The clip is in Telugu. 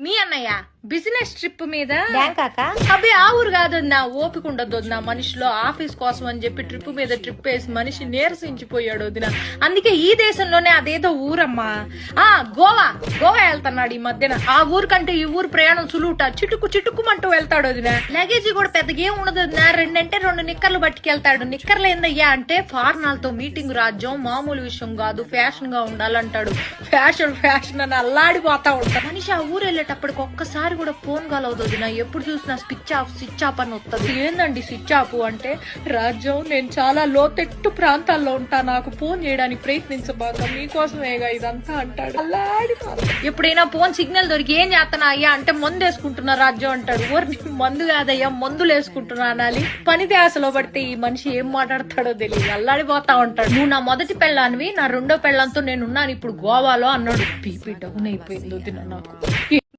మీ అన్నయ్య బిజినెస్ ట్రిప్ మీద బ్యాంకాక అబ్బే ఆ ఊరు కాదన్నా, ఓపిక ఉండదు వదిన మనిషిలో. ఆఫీస్ కోసం అని చెప్పి ట్రిప్ మీద ట్రిప్ వేసి మనిషి నీరసించిపోయాడు వదిన. అందుకే ఈ దేశంలోనే అదేదో ఊరమ్మా, గోవా వెళ్తున్నాడు ఈ మధ్యన. ఆ ఊరు కంటే ఈ ఊరు ప్రయాణం సులువుట, చిటుకుమంటూ వెళ్తాడు వదిన. లగేజ్ కూడా పెద్దగా ఏం ఉండదు వదిన, 2 నిక్కర్లు పట్టుకెళ్తాడు. నిక్కర్లు ఏందయ్యా అంటే ఫార్నాలతో మీటింగ్ రాజ్యం, మామూలు విషయం కాదు, ఫ్యాషన్ గా ఉండాలంటాడు. ఫ్యాషన్ అని అల్లాడిపోతా ఉంటాడు మనిషి. ఆ ఊరు వెళ్ళేటప్పటికి ఒక్కసారి కూడా ఫోన్ కాల్ అవుతుంది నా, ఎప్పుడు చూసినా స్విచ్ ఆఫ్ అని వస్తుంది. ఏందండి స్విచ్ ఆఫ్ అంటే, రాజ్యం నేను చాలా లోతెట్టు ప్రాంతాల్లో ఉంటా, నాకు ఫోన్ చేయడానికి ప్రయత్నించబాక, మీకోసమేగా ఇదంతా అంటాడు. ఎప్పుడైనా ఫోన్ సిగ్నల్ దొరికి ఏం చేస్తానా అయ్యా అంటే, మందు వేసుకుంటున్నా రాజ్యం అంటాడు. ఊరి మందు కాదయ్యా, మందులు వేసుకుంటున్నా అనాలి. పని ధ్యాసలో పడితే ఈ మనిషి ఏం మాట్లాడతాడో తెలియదు, అల్లాడిపోతా ఉంటాడు. నువ్వు నా మొదటి పెళ్ళానివి, నా రెండో పెళ్ళంతో నేనున్నాను ఇప్పుడు గోవాలో అన్నాడు. బీపీ డౌన్ అయిపోయింది వదిన నాకు.